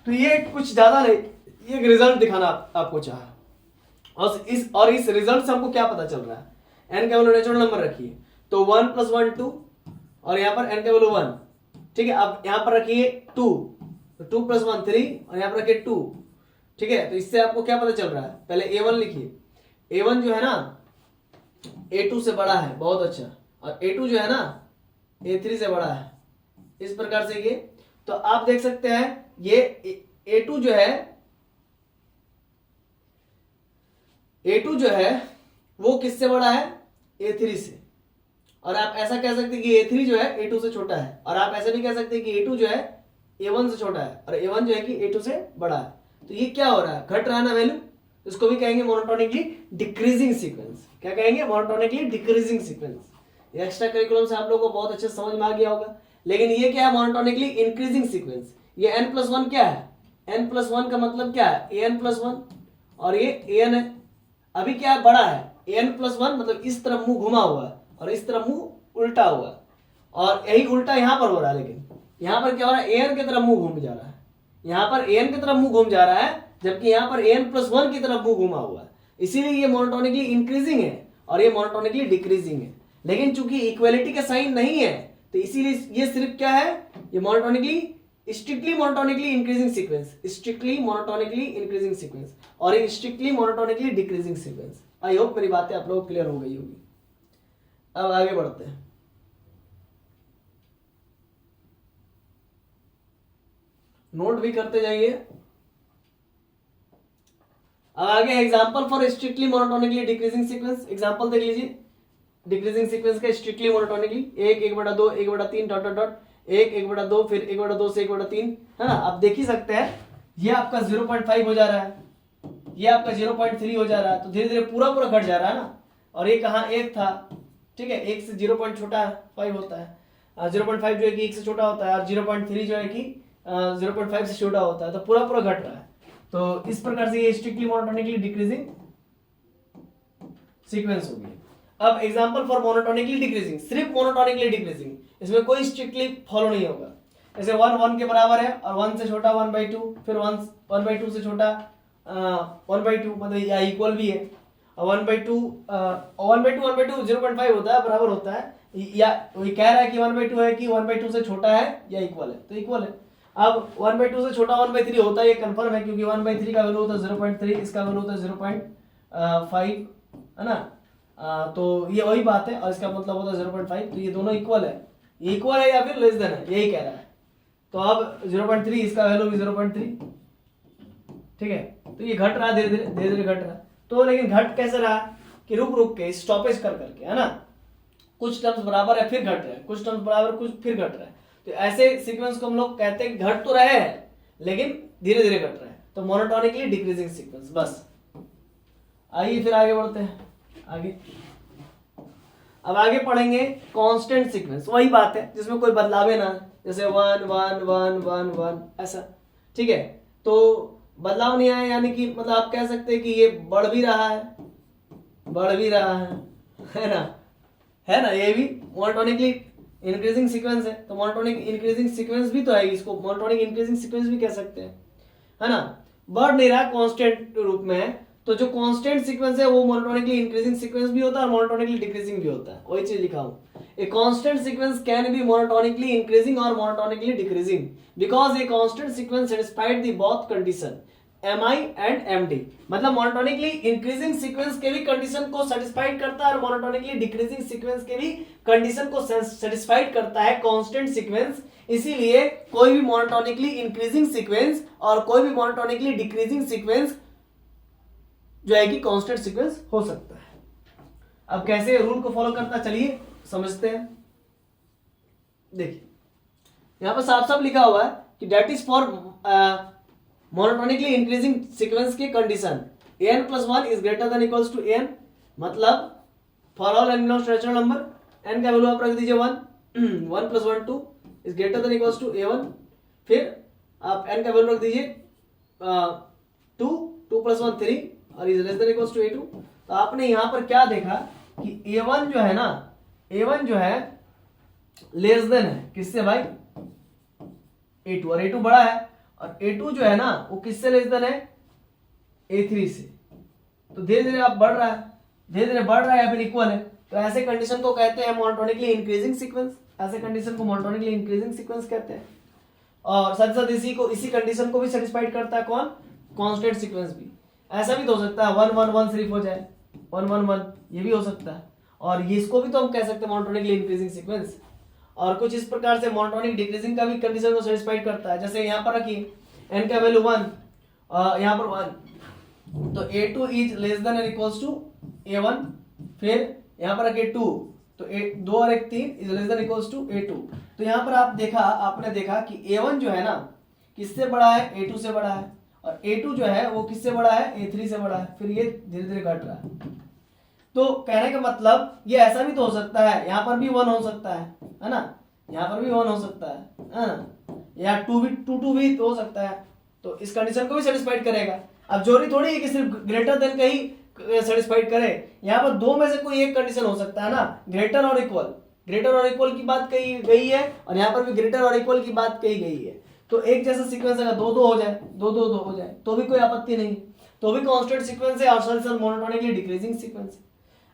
तो ये कुछ ज्यादा नहीं, ये एक रिजल्ट दिखाना आपको चाहा, और इस रिजल्ट से हमको क्या पता चल रहा है, n का वैल्यू नेचुरल नंबर रखिए तो 1 प्लस 1 2 और यहाँ पर n का वैल्यू 1, ठीक है। अब यहाँ पर रखिए 2, तो 2 प्लस 1 3 और यहाँ पर रखिए 2, ठीक है। तो इससे आपको क्या पता चल रहा है, पहले a1 लिखिए, a1 जो है ना a2 से बड़ा है, बहुत अच्छा, और a2 जो है ना a3 से बड़ा है, इस प्रकार से ये। तो आप देख सकते हैं ये a2 जो है वो किससे बड़ा है, a3 से। और आप ऐसा कह सकते हैं कि a3 जो है a2 से छोटा है, और आप ऐसे भी कह सकते हैं कि a2 जो है a1 से छोटा है, और a1 जो है कि a2 से बड़ा है। तो ये क्या हो रहा है, घट रहा है ना वैल्यू, इसको भी कहेंगे मोनोटोनिकली डिक्रीजिंग सीक्वेंस। क्या कहेंगे, monotonically decreasing sequence. Extra curriculum से आप लोगों को बहुत अच्छे से समझ में आ गया होगा। लेकिन ये क्या है, मोनोटोनिकली इंक्रीजिंग सीक्वेंस। ये n प्लस 1 क्या है, n प्लस 1 का मतलब क्या है, an प्लस 1, और ये an है। अभी क्या है, बड़ा है, an प्लस 1 मतलब इस तरफ मुंह घुमा हुआ है और इस तरफ मुंह उल्टा हुआ है, और यही उल्टा यहाँ पर हो रहा है। लेकिन यहाँ पर क्या हो रहा है, an की तरफ मुंह घूम जा रहा है, यहाँ पर an की तरफ मुंह घूम जा रहा है, जबकि यहाँ पर an प्लस 1 की तरफ मुंह घुमा हुआ है। इसीलिए ये मोनोटोनिकली इंक्रीजिंग है और ये मोनोटोनिकली डिक्रीजिंग है। लेकिन चूंकि इक्वलिटी का साइन नहीं है, तो इसीलिए ये सिर्फ क्या है, ये monotonically strictly monotonically increasing sequence, strictly monotonically increasing sequence, और ये strictly monotonically decreasing sequence. I hope मेरी बातें आप लोगों को क्लियर हो गई होगी। अब आगे बढ़ते हैं। नोट भी करते जाइए। अब आगे example for strictly monotonically decreasing sequence. Example देख लीजिए डिक्रीजिंग सीक्वेंस का strictly monotonically, 1 1/2 1/3 dot dot dot 1 1/2 फिर 1/2 से 1/3, है ना। आप देख ही सकते हैं ये आपका 0.5 हो जा रहा है, ये आपका 0.3 हो जा रहा है, तो धीरे धीरे पूरा पूरा घट जा रहा है ना। और ये कहाँ 1 था, ठीक है, 1 से 0 पॉइंट छोटा है 5 होता है, 0.5 जो है कि 1 से छोटा होता है, और 0.3 जो है कि 0.5 से छोटा होता है, तो पूरा पूरा घट रहा है। तो इस प्रकार से ये स्ट्रिक्टली मोनोटोनिकली डिक्रीजिंग सीक्वेंस होगी। अब एग्जांपल फॉर मोनोटोनिकली डिक्रीजिंग, सिर्फ मोनोटोनिकली डिक्रीजिंग, इसमें कोई स्ट्रिक्टली फॉलो नहीं होगा। जैसे 1 1 के बराबर है और 1 से छोटा 1/2, फिर 1/2 से छोटा 1/2 मतलब या इक्वल भी है, और 1/2 1/2 0.5 होता है, बराबर होता है, या वही कह रहा है कि 1/2 है कि 1/2 से छोटा है या इक्वल है, तो इक्वल है। अब 1/2 से छोटा 1/3 होता है, ये कंफर्म है, क्योंकि 1/3 का वैल्यू होता है 0.3, इसका वैल्यू होता है 0.5, है ना। तो ये वही बात है, और इसका मतलब होता है 0.5, तो ये दोनों इक्वल है, इक्वल है या फिर लेस देन है, यही कह रहा है। तो अब 0.3, इसका वैल्यू भी 0.3, ठीक है। तो ये घट रहा है, धीरे धीरे घट रहा है। तो लेकिन घट कैसे रहा कि रुक रुक के, स्टॉपेज कर करके, है ना। कुछ टर्म्स बराबर है फिर घट रहा है, कुछ टर्म्स बराबर कुछ फिर घट रहा है। तो ऐसे सीक्वेंस को हम लोग कहते हैं घट तो रहे हैं लेकिन धीरे धीरे घट रहा है, तो मोनोटोनिकली डिक्रीजिंग सीक्वेंस। बस आइए फिर आगे बढ़ते हैं। आगे अब आगे पढ़ेंगे कांस्टेंट सीक्वेंस, वही बात है जिसमें कोई बदलाव है ना, जैसे 1 1 1 1 1 ऐसा, ठीक है। तो बदलाव नहीं आया, यानी कि मतलब आप कह सकते हैं कि ये बढ़ भी रहा है, बढ़ भी रहा है ना, है ना। ये भी मोनोटोनिकली इंक्रीजिंग सीक्वेंस है, तो मोनोटोनिक इंक्रीजिंग सीक्वेंस भी तो है, इसको मोनोटोनिक इंक्रीजिंग सीक्वेंस भी कह सकते हैं, है ना। बढ़ नहीं रहा, कांस्टेंट रूप में है, तो जो कांस्टेंट सीक्वेंस है वो मोनोटोनिकली इंक्रीजिंग सीक्वेंस भी होता है और मोनोटोनिकली डिक्रीजिंग भी होता है, वही चीज लिखा हूं। A constant sequence can be monotonically increasing और monotonically decreasing because a constant sequence satisfied the both condition mi and md। मतलब मोनोटोनिकली इंक्रीजिंग सीक्वेंस के भी कंडीशन को सेटिस्फाइड करता है और मोनोटोनिकली डिक्रीजिंग सीक्वेंस के भी कंडीशन को सेटिस्फाइड करता है कांस्टेंट सीक्वेंस। इसीलिए कोई भी मोनोटोनिकली इंक्रीजिंग सीक्वेंस और कोई भी मोनोटोनिकली डिक्रीजिंग सीक्वेंस जो है कि कांस्टेंट सीक्वेंस हो सकता है। अब कैसे रूल को फॉलो करता, चलिए समझते हैं। देखिए यहां पर साफ साफ लिखा हुआ है कि that is for monotonically increasing sequence की condition n + 1 is greater than equals to n, मतलब for all n belongs to natural number n का वैल्यू आप रख दीजिए 1, 1 + 1 2 is greater than equals to a1, फिर आप n का वैल्यू रख दीजिए 2, 2 + 1 3 और is less than equals to a2। तो आपने यहाँ पर क्या देखा कि a1 जो है ना, a1 जो है लेस देन है किससे भाई, a2, और a2 बड़ा है, और a2 जो है ना वो किससे लेस देन है, a3 से। तो धीरे धीरे आप बढ़ रहा है, धीरे धीरे बढ़ रहा है या फिर इक्वल है, तो ऐसे कंडीशन को कहते हैं मोनोटोनिकली इंक्रीजिंग सीक्वेंस। ऐसे कंडीशन को मोनोटोनिकली इंक्रीजिंग सीक्वेंस कहते हैं। और साथ साथ इसी कंडीशन को भी सेटिस्फाइड करता है कौन, कांस्टेंट सीक्वेंस भी। ऐसा भी तो हो सकता है 1 1 1 सिर्फ हो जाए, 1 1 1, ये भी हो सकता है। और ये इसको भी तो हम कह सकते हैं मोनोटोनिकली इंक्रीजिंग सीक्वेंस। और कुछ इस प्रकार से मोनोटोनिक डिक्रीजिंग का भी कंडीशन को सेटिस्फाइड करता है। जैसे यहाँ पर रखिए n का वैल्यू 1, यहाँ पर 1, तो a2 इज लेस देन और इक्वल्स टू a1, फिर यहाँ पर रखिए 2, तो 2 और 1 3 is less than equals to a2। तो यहाँ पर आपने देखा कि a1 जो है ना किससे बड़ा है, a2 से बड़ा है, और a2 जो है वो किससे बड़ा है, a3 से बड़ा है, फिर ये धीरे धीरे घट रहा है। तो कहने का मतलब ये ऐसा भी तो हो सकता है, यहाँ पर भी 1 हो सकता है ना, यहाँ पर भी 1 हो सकता है, या 2 भी हो सकता है। तो इस कंडीशन को भी सेटिस्फाइड करेगा। अब जरूरी थोड़ी है कि सिर्फ ग्रेटर देन का ही सेटिस्फाइड करे, यहाँ पर दो में से कोई एक कंडीशन हो सकता है ना, ग्रेटर और इक्वल। ग्रेटर और इक्वल की बात कही गई है और यहाँ पर भी ग्रेटर और इक्वल की बात कही गई है। तो एक जैसा सीक्वेंस अगर 2 2 हो जाए, 2 2 2 हो जाए तो भी कोई आपत्ति नहीं, तो भी कांस्टेंट सीक्वेंस है और साथ मोनोटोनिकली डिक्रीजिंग सीक्वेंस।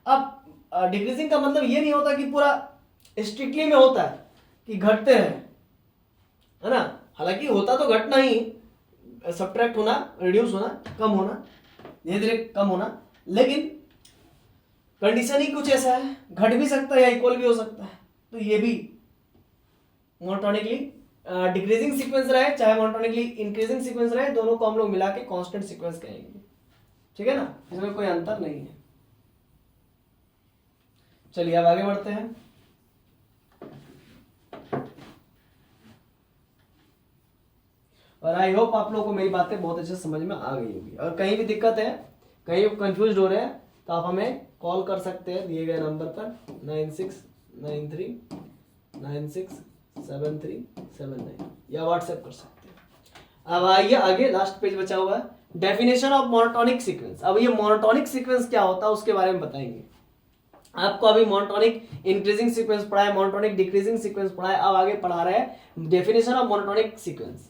अब डिक्रीजिंग का मतलब ये नहीं होता कि पूरा स्ट्रिक्टली में होता है कि घटते रहे, है ना। हालांकि होता तो घटना ही, सब्ट्रैक्ट होना, रिड्यूस होना, कम होना, धीरे धीरे कम होना, लेकिन कंडीशन ही कुछ ऐसा है, घट भी सकता है या इक्वल भी हो सकता है। तो ये भी मोनोटोनिकली डिक्रीजिंग सीक्वेंस रहे चाहे मोनोटोनिकली इंक्रीजिंग सीक्वेंस रहे, दोनों को हम लोग मिला के कांस्टेंट सीक्वेंस कहेंगे, ठीक है ना, इसमें कोई अंतर नहीं है। चलिए अब आगे बढ़ते हैं। और आई होप आप लोगों को मेरी बातें बहुत अच्छे से समझ में आ गई होगी। अगर कहीं भी दिक्कत है, कहीं कंफ्यूज हो रहे हैं, तो आप हमें कॉल कर सकते हैं दिए गए नंबर पर 9693967379 या व्हाट्सएप कर सकते हैं। अब आइए आगे, लास्ट पेज बचा हुआ है, डेफिनेशन ऑफ मोनोटोनिक सीक्वेंस। अब ये मोनोटोनिक सीक्वेंस क्या होता है उसके बारे में बताएंगे। आपको अभी मोनोटोनिक इंक्रीजिंग सीक्वेंस पढ़ा है, मोनोटोनिक डिक्रीजिंग सीक्वेंस पढ़ा है, अब आगे पढ़ा रहे हैं definition of monotonic sequence.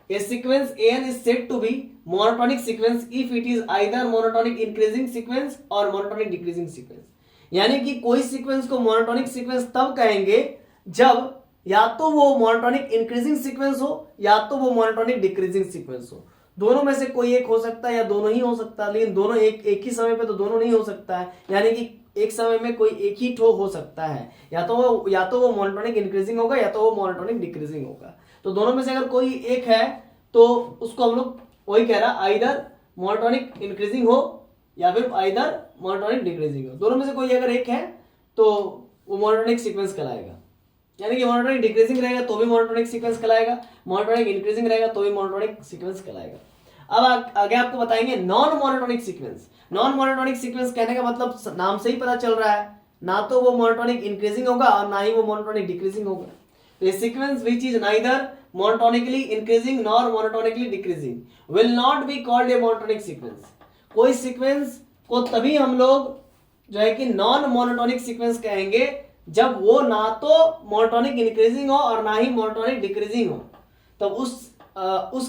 A sequence an is said to be monotonic sequence if it is either monotonic increasing sequence or monotonic decreasing sequence। यानी कि कोई सीक्वेंस को मोनोटोनिक सीक्वेंस तब कहेंगे जब या तो वो मोनोटोनिक इंक्रीजिंग सीक्वेंस हो या तो वो मोनोटोनिक डिक्रीजिंग सीक्वेंस हो। दोनों में से कोई एक हो सकता है या दोनों ही हो सकता है, लेकिन दोनों एक ही समय पे तो दोनों नहीं हो सकता है। यानी कि एक समय में कोई एक ही ठो हो सकता है, या तो वो मोनोटोनिक इंक्रीजिंग होगा या तो वो मोनोटोनिक डिक्रीजिंग होगा। तो दोनों में से अगर कोई एक है तो उसको हम लोग वही कह रहा है, आइदर मोनोटोनिक इंक्रीजिंग हो या फिर आइदर मोनोटोनिक डिक्रीजिंग हो। दोनों में से कोई अगर एक है तो वो मोनोटोनिक सीक्वेंस कहलाएगा। यानी कि मोनोटोनिक डिक्रीजिंग रहेगा तो भी मोनोटोनिक सीक्वेंस कहलाएगा, मोनोटोनिक इंक्रीजिंग रहेगा तो भी मोनोटोनिक सीक्वेंस कहलाएगा। अब आगे आपको बताएंगे non monotonic sequence. Non monotonic sequence कहने का मतलब नाम से ही पता चल रहा है, ना तो वो मोनोटोनिक इंक्रीजिंग होगा और ना ही वो मोनोटोनिक डिक्रीजिंग होगा। तो ये sequence which is neither monotonically increasing nor monotonically decreasing will not be called a monotonic sequence। कोई सीक्वेंस को तभी हम लोग जो है कि नॉन मोनोटोनिक सीक्वेंस कहेंगे जब वो ना तो मोनोटोनिक इंक्रीजिंग हो और ना ही मोनोटोनिक डिक्रीजिंग हो। तब उस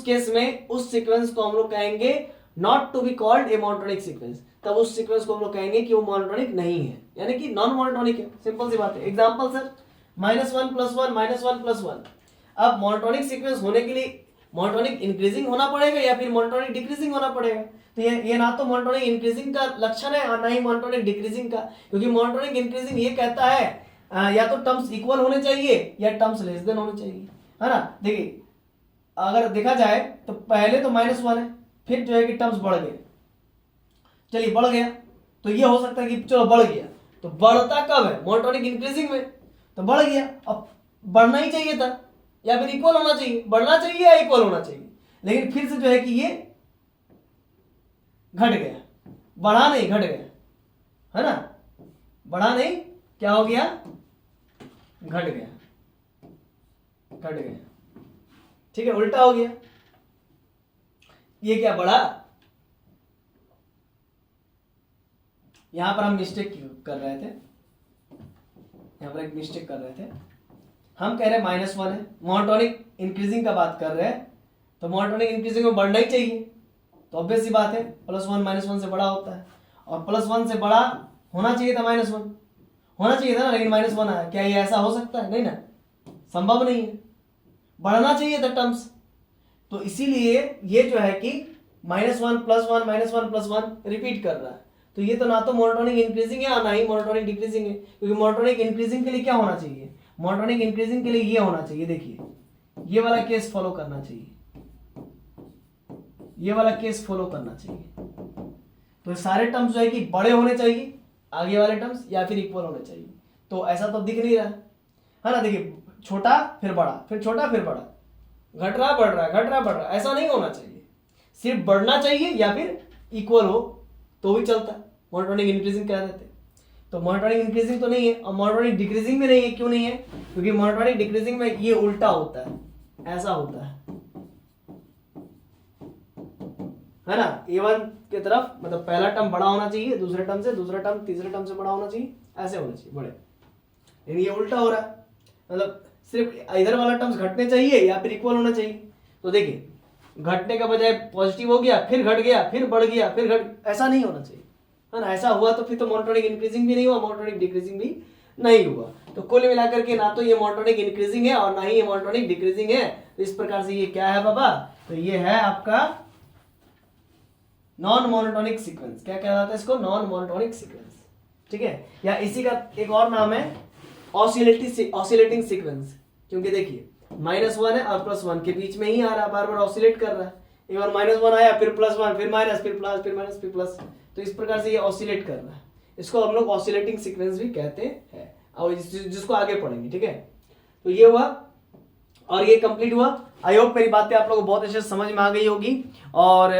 केस में उस सीक्वेंस को हम लोग कहेंगे not to be called a monotonic sequence. तब उस सीक्वेंस को हम लोग कहेंगे कि वो मोनोटोनिक नहीं है, यानी कि नॉन मोनोटोनिक है। सिंपल सी बात है। Example sir, -1 + 1 -1 + 1। अब मोनोटोनिक सीक्वेंस होने के लिए मोनोटोनिक इंक्रीजिंग होना पड़ेगा या फिर मोनोटोनिक डिक्रीजिंग होना पड़ेगा। तो ये ना तो मोनोटोनिक इंक्रीजिंग का लक्षण है और ना ही मोनोटोनिक डिक्रीजिंग का, क्योंकि मोनोटोनिक इंक्रीजिंग ये कहता है या तो टर्म्स इक्वल होने चाहिए या टर्म्स लेस देन होने चाहिए, है ना। देखिए अगर देखा जाए तो पहले तो -1 है, फिर जो है कि टर्म्स बढ़ गए। चलिए बढ़ गया तो ये हो सकता है कि चलो बढ़ गया, तो बढ़ता कब है, मोनोटोनिक इंक्रीजिंग में, तो बढ़ गया। अब बढ़ना ही चाहिए था या फिर इक्वल होना चाहिए, बढ़ना चाहिए या इक्वल होना चाहिए, लेकिन फिर से जो है कि ये घट गया, बढ़ा नहीं घट गया। है ना, बढ़ा नहीं, क्या हो गया, घट गया, घट गया, ठीक है, उल्टा हो गया। ये क्या बढ़ा, यहां पर हम मिस्टेक कर रहे थे, यहां पर एक मिस्टेक कर रहे थे, हम कह रहे हैं -1 है, मोनोटोनिक इंक्रीजिंग का बात कर रहे हैं, तो मोनोटोनिक इंक्रीजिंग में बढ़ना ही चाहिए, तो ऑब्वियस सी बात है +1 -1 से बड़ा होता है, और +1 से बड़ा होना चाहिए था -1 होना चाहिए था ना, लेकिन -1 आया, क्या ये ऐसा हो सकता है, नहीं ना, संभव नहीं है, बढ़ना चाहिए था टर्म्स। तो इसीलिए ये जो है कि -1 +1 -1 +1 रिपीट कर रहा है, तो ये तो ना तो मोनोटोनिक इंक्रीजिंग है और ना ही मोनोटोनिक डिक्रीजिंग है, क्योंकि मोनोटोनिक इंक्रीजिंग के लिए क्या होना चाहिए, मोनोटोनिक इंक्रीजिंग के लिए ये होना चाहिए, देखिए ये वाला केस फॉलो करना चाहिए, ये वाला केस फॉलो करना चाहिए। तो सारे टर्म्स जो है कि बड़े होने चाहिए आगे वाले टर्म्स, या फिर इक्वल होने चाहिए, तो ऐसा तो दिख नहीं रहा है ना, देखिए छोटा फिर बड़ा, फिर छोटा फिर बड़ा, घट रहा बढ़ रहा, घट रहा बढ़ रहा, ऐसा नहीं होना चाहिए, सिर्फ बढ़ना चाहिए या फिर इक्वल हो तो भी चलता, मोनोटोनिक इंक्रीजिंग कह देते। तो मोनोटोनिक इंक्रीजिंग तो नहीं है, और मोनोटोनिक डिक्रीजिंग भी नहीं है, क्यों नहीं है, क्योंकि मोनोटोनिक डिक्रीजिंग में ये उल्टा होता है, ऐसा होता है ना, A1 की तरफ, मतलब पहला टर्म बड़ा होना चाहिए दूसरे टर्म से, दूसरा टर्म तीसरे टर्म से बड़ा होना चाहिए, ऐसे होना चाहिए बड़े, लेकिन ये उल्टा हो रहा है, मतलब सिर्फ इधर वाला टर्म्स घटने चाहिए या फिर इक्वल होना चाहिए। तो देखिए घटने का बजाय पॉजिटिव हो गया, फिर घट गया, फिर बढ़ गया, फिर घट, ऐसा नहीं होना चाहिए, है ना, ऐसा हुआ तो फिर तो मोनोटोनिक इंक्रीजिंग भी नहीं हुआ, मोनोटोनिक डिक्रीजिंग भी नहीं हुआ। तो कुल मिलाकर के ना तो ये मोनोटोनिक इंक्रीजिंग है और ना ही ये मोनोटोनिक डिक्रीजिंग है, तो इस प्रकार से ये क्या है बाबा, तो ये है आपका नॉन मोनोटोनिक सीक्वेंस। क्या कहलाता है इसको, नॉन मोनोटोनिक सीक्वेंस, ठीक है, या इसी का एक और नाम है ऑसिलेटिंग सीक्वेंस, क्योंकि देखिए -1 है और +1 के बीच में ही आ रहा, बार बार ऑसिलेट कर रहा है, एक बार -1 आया, फिर +1, फिर माइनस, फिर प्लस, फिर माइनस, फिर प्लस, तो इस प्रकार से ये ऑसिलेट कर रहा है, इसको हम लोग ऑसिलेटिंग सीक्वेंस भी कहते हैं, और जिसको आगे पढ़ेंगे, ठीक है। तो ये हुआ और ये कंप्लीट हुआ। आई होप मेरी बातें आप लोगों को बहुत अच्छे से समझ में आ गई होगी, और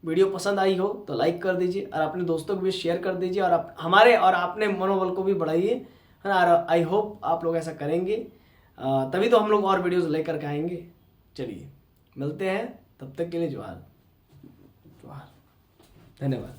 वीडियो पसंद आई हो तो लाइक कर दीजिए और अपने दोस्तों को भी शेयर कर दीजिए, और हमारे और अपने मनोबल को भी बढ़ाइए, है ना। आई होप आप लोग ऐसा करेंगे, तभी तो हम लोग और वीडियोस लेकर के आएंगे। चलिए मिलते हैं, तब तक के लिए जोहार, जोहार, धन्यवाद।